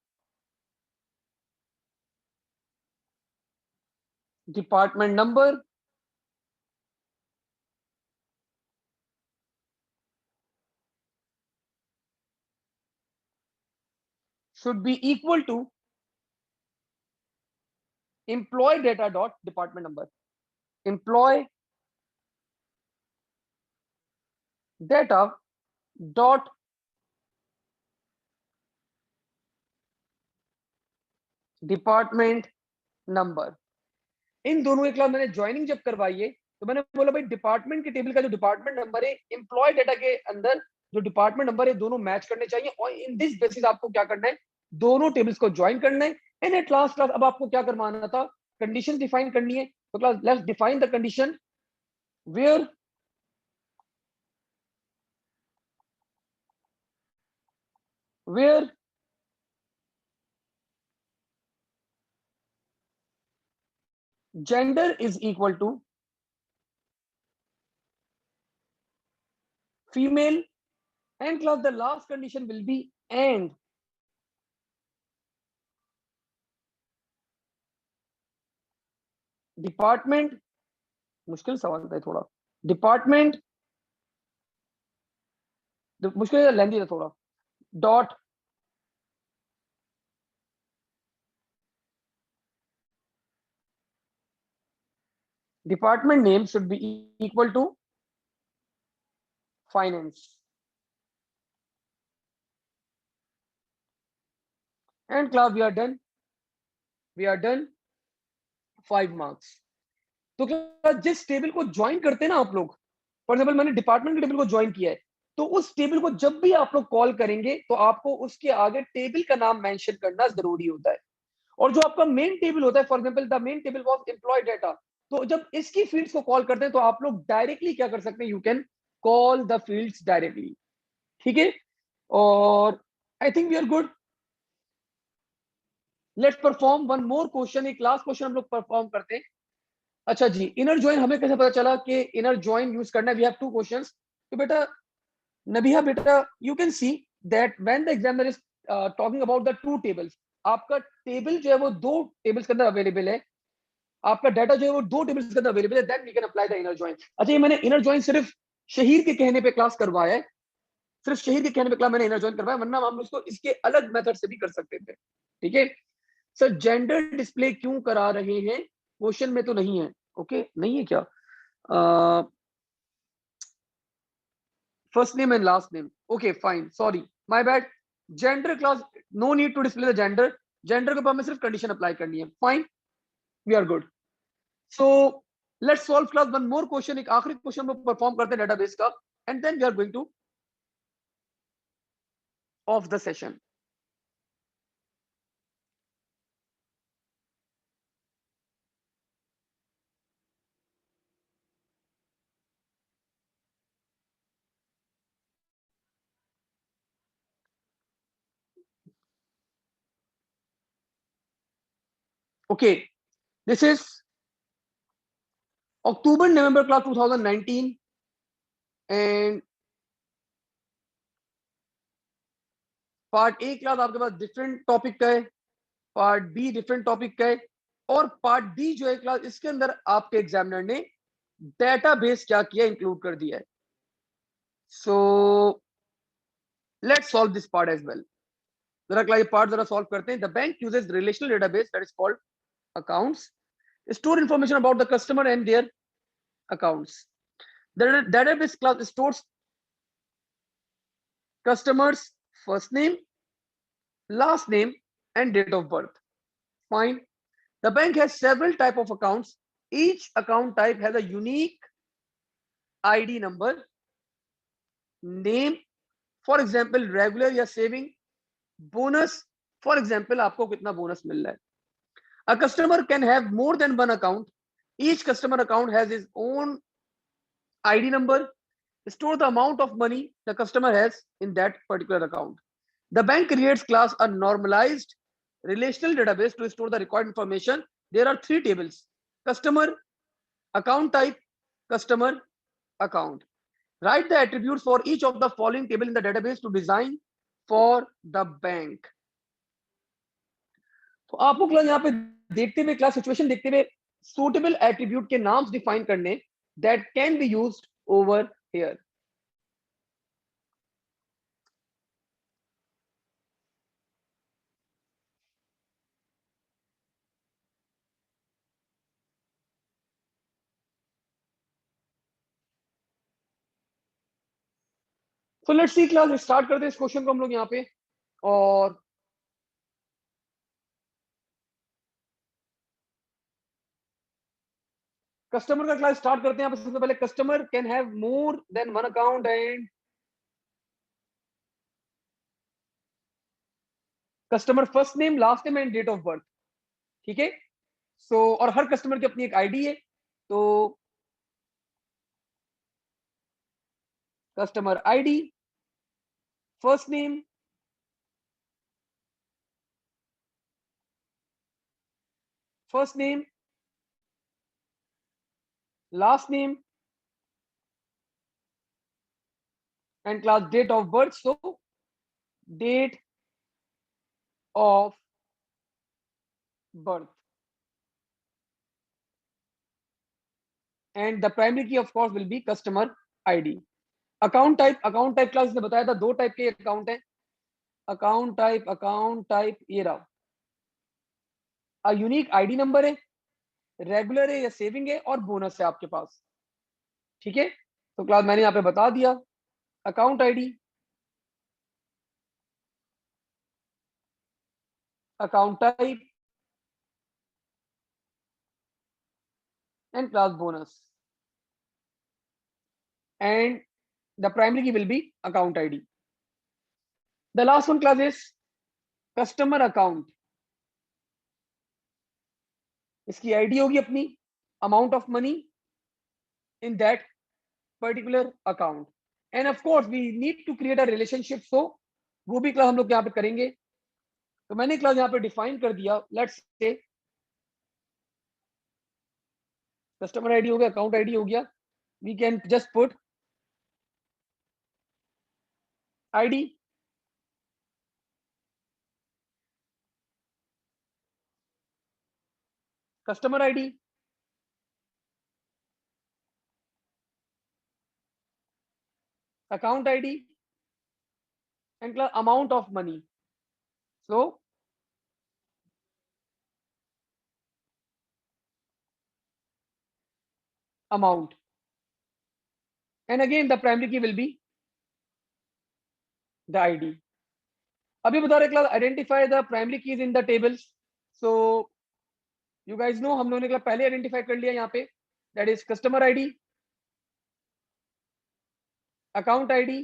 department number should be equal to employee data dot department number, employee data dot department number. इन दोनों के खिलाफ मैंने ज्वाइनिंग जब करवाई है तो मैंने बोला भाई डिपार्टमेंट के टेबल का जो डिपार्टमेंट नंबर है एम्प्लॉय डेटा के अंदर जो डिपार्टमेंट नंबर है दोनों मैच करने चाहिए, और इन दिस बेसिस आपको क्या करना है, दोनों टेबल्स को ज्वाइन करना है। एंड एट लास्ट क्लास अब आपको क्या करवाना था, कंडीशन डिफाइन करनी है। तो class let's define the condition where where gender is equal to female, and class the last condition will be and department, मुश्किल सवाल था थोड़ा, डिपार्टमेंट मुश्किल लेंदी था थोड़ा, dot department name should be equal to finance, and class we are done 5 marks. तो class जिस टेबल को ज्वाइन करते हैं ना आप लोग, फॉर एग्जाम्पल मैंने डिपार्टमेंट के टेबल को ज्वाइन किया है, तो उस टेबल को जब भी आप लोग कॉल करेंगे तो आपको उसके आगे टेबल का नाम मेंशन करना जरूरी होता है। और जो आपका मेन टेबल होता है, for example the main table was employee data, तो जब इसकी फील्ड्स को कॉल करते हैं तो आप लोग डायरेक्टली क्या कर सकते हैं, you can call the fields directly. ठीक है, और I think we are good. Let's perform one more question, एक लास्ट क्वेश्चन हम लोग परफॉर्म करते हैं। अच्छा जी, इनर ज्वाइन हमें कैसे पता चला कि इनर ज्वाइन यूज करना है, वी हैव टू क्वेश्चंस। तो बेटा नबिहा बेटा, you can see that when the examiner is talking about the two tables, आपका टेबल जो है वो दो टेबल्स के अंदर अवेलेबल है, आपका डाटा जो है वो दो टेबल्स के अंदर अवेलेबल है, then we can apply the inner join. अच्छा, ये मैंने इनर ज्वाइन सिर्फ शहीर के कहने पे क्लास करवाया है, सिर्फ शहीर के कहने पे क्लास मैंने इनर ज्वाइन करवाया, वरना हम उसको इसके अलग मेथड से भी कर सकते थे। ठीक है सर, जेंडर डिस्प्ले क्यों करा रहे हैं, क्वेश्चन में तो नहीं है। ओके नहीं है क्या, first name and last name, okay fine, sorry my bad. Gender class no need to display the gender, gender के ऊपर हमें सिर्फ कंडीशन अप्लाई करनी है, fine, we are good. So let's solve class one more question, एक आखिरी question हम perform करते हैं डेटाबेस का, and then we are going to off the session. Okay, this is October November class 2019, and part A class आपके पास different topic का है, part be different topic का है, और पार्ट डी जो है क्लास इसके अंदर आपके एग्जामिनर ने डेटाबेस क्या किया, इंक्लूड कर दिया है. So let's solve this part as well. जरा क्लास ये पार्ट जरा सॉल्व करते हैं. The bank uses relational database that is called accounts, store information about the customer and their accounts. The database class stores customers first name, last name, and date of birth. Fine. The bank has several type of accounts. Each account type has a unique ID number, name, for example regular या saving, bonus, for example आपको कितना bonus मिल रहा है. A customer can have more than one account. Each customer account has his own ID number. Store the amount of money the customer has in that particular account. The bank creates class a normalized relational database to store the required information. There are three tables: customer, account type, customer, account. Write the attributes for each of the following table in the database to design for the bank. तो आपको class यहाँ पे देखते हुए, class situation देखते हुए suitable attribute के नाम्स define करने that can be used over here. So let's see class start करते हैं इस क्वेश्चन को हम लोग यहाँ पे. और कस्टमर का क्लास स्टार्ट करते हैं. यहाँ पे सबसे पहले customer can have more than one account and customer first name, last name and date of birth. ठीक है. सो और हर कस्टमर की अपनी एक आईडी है. तो customer ID, first name, first name, last name and class date of birth. So date of birth and the primary key of course will be customer ID. Account type class ने बताया था दो type के account है. Account type ये रहा. Unique ID number है, regular है या सेविंग है, और बोनस है आपके पास. ठीक है. तो क्लास मैंने यहाँ पे बता दिया account ID, account type and class bonus, and the primary key will be account ID. The last one class is customer account. इसकी आईडी होगी अपनी, amount of money in that particular account, and of course we need to create a relationship. So वो भी class हम लोग यहाँ पे करेंगे. तो मैंने क्लास यहाँ पे डिफाइन कर दिया. लेट्स से कस्टमर आईडी हो गया, अकाउंट आईडी हो गया. We can just put ID, customer ID, account ID, and class amount of money. So amount, and again the primary key will be the ID. अभी बता रहे class identify the primary keys in the tables. So you guys know हम लोगों ने class पहले identify कर लिया यहाँ पे. That is customer ID, account ID,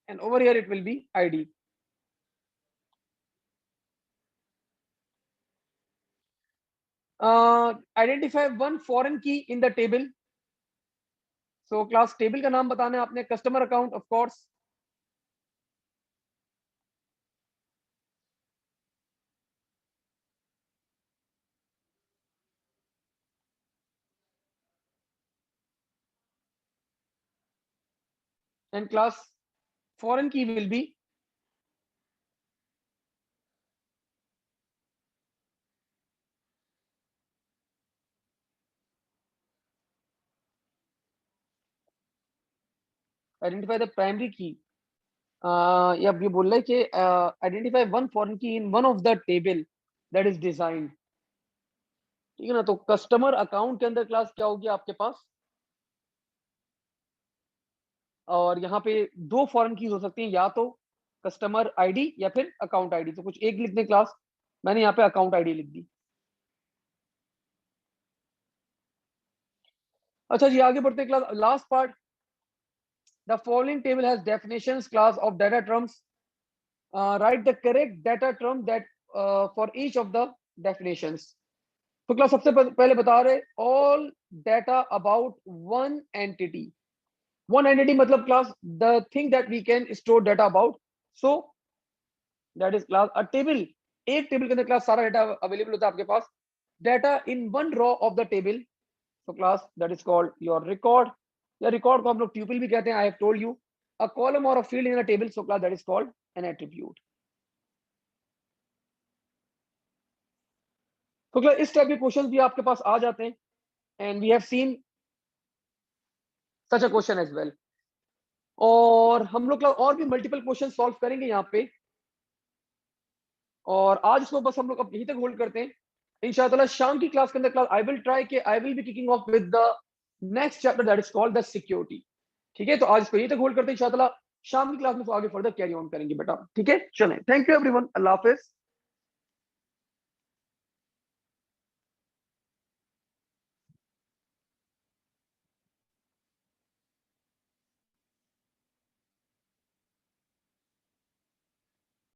and over here it will be ID. Identify one foreign key in the table. So class table का नाम बताना है आपने. Customer account of course, and class foreign key will be identify the primary key. ये अब ये बोल रहा है कि identify one foreign key in one of the table that is design. ठीक है ना, तो कस्टमर अकाउंट के अंदर क्लास क्या होगी आपके पास, और यहाँ पे दो फॉरेन कीज हो सकती हैं, या तो कस्टमर आईडी या फिर अकाउंट आईडी। तो कुछ एक लिख दें क्लास, मैंने यहाँ पे अकाउंट आईडी लिख दी। अच्छा जी, आगे बढ़ते class, last part. The following table has definitions class of data terms, write the correct data term that for each of the definitions. तो क्लास सबसे पहले बता रहे all data about one entity. One entity मतलब class the thing that we can store data about, so that is class a table. एक table के अंदर class सारा डाटा अवेलेबल होता है आपके पास, data in one row of the table, so class that is called your record, या record को हम लोग ट्यूपल भी कहते हैं। I have told you a column और a field in a table, so class that is called an attribute. तो class इस टाइप के क्वेश्चंस भी आपके पास आ जाते हैं, and we have seen such a question as well. और हम लोग और भी मल्टीपल क्वेश्चन सॉल्व करेंगे यहाँ पे, और आज इसको बस हम लोग अब यहीं तक होल्ड करते हैं। इंशाल्लाह शाम की क्लास के अंदर class I will B kicking off with the next chapter that is called the security. ठीक है, तो आज इसको यहीं तक होल्ड करते हैं, इंशाल्लाह शाम की क्लास में तो आगे फर्दर कैरी ऑन करेंगे बेटा। ठीक है, चलें, thank you everyone, Allah Hafiz.